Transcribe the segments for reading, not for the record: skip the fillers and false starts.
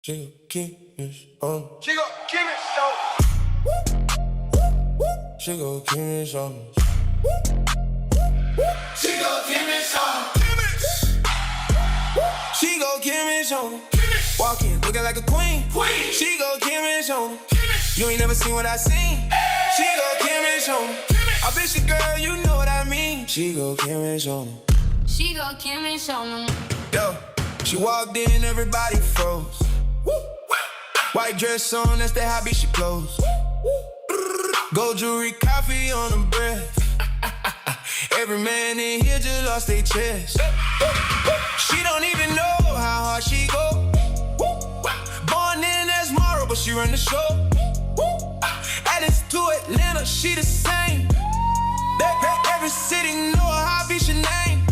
She go Qemish on. She go Qemish on. She go Qemish on. She go Qemish on. She go Qemish on. Walking, looking like a queen. She go Qemish on. You ain't never seen what I seen. She go Qemish on. Habesha girl, you know what I mean. She go Qemish on. She go Qemish on. Yo, she walked in, everybody froze. White dress on, that's the Habesha clothes. Gold jewelry, coffee on them breath. Every man in here just lost their chest. She don't even know how hard she go. Born in as Morrow, but she run the show. Addis to Atlanta, she the same. Every city know her Habesha name.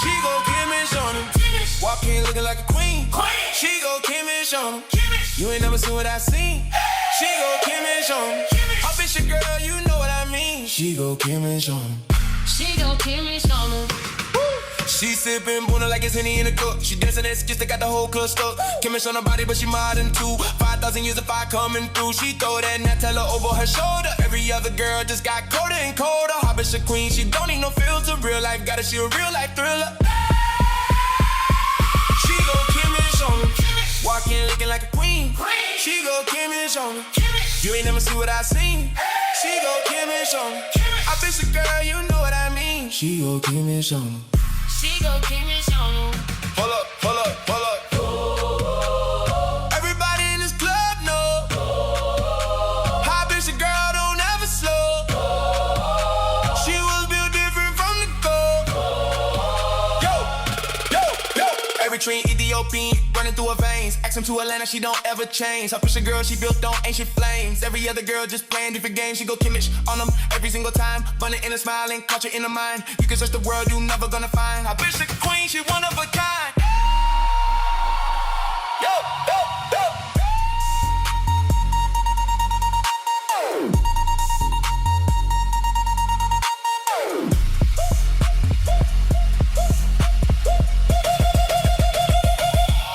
She go Qemish on him. Walk in looking like a queen. She go Qemish on him. You ain't never seen what I seen. She go Qemish on him. Habesha girl, you know what I mean. She go Qemish on him. She go Qemish on him. She sippin' Boona like it's Henny in a cup. She dancing that skits that got the whole club stuck. Qemish on her body, but she modern too. 5,000 years of fire coming through. She throw that Nutella over her shoulder. Every other girl just got colder and colder. Habesha queen, she don't need no filter. Real life got her, she a real life thriller. She go Qemish on her. Walking looking like a queen. She go Qemish on her. You ain't never see what I seen. She go Qemish on her. Habesha girl, you know what I mean. She go Qemish on her. She go Qemish on him. Pull up, pull up, pull up. Everybody in this club know. Habesha girl don't ever slow. She was built different from the go. Yo, yo, yo. Eritrean, Ethiopian running through her veins. Ask him to Atlanta, she don't ever change. Habesha girl, she built on ancient flames. Every other girl just playing different games. She go Qemish on them every single time. Bunny in a smile and culture in her mind. You can search the world, you never gonna find. Habesha queen, she one of a kind. Yo, yo, yo.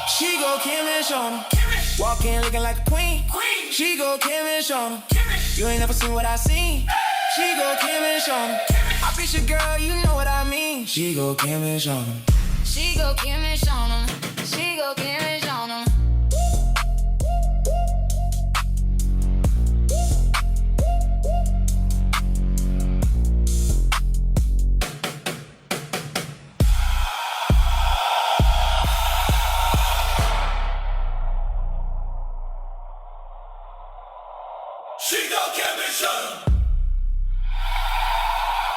She go Qemish on him. Walking looking like a queen. She go Qemish on him. You ain't never seen what I seen. She go Qemish on him. Habesha girl, you know what I mean. She go Qemish on him. She go Qemish on him. She go Qemish on him. She go Qemish on.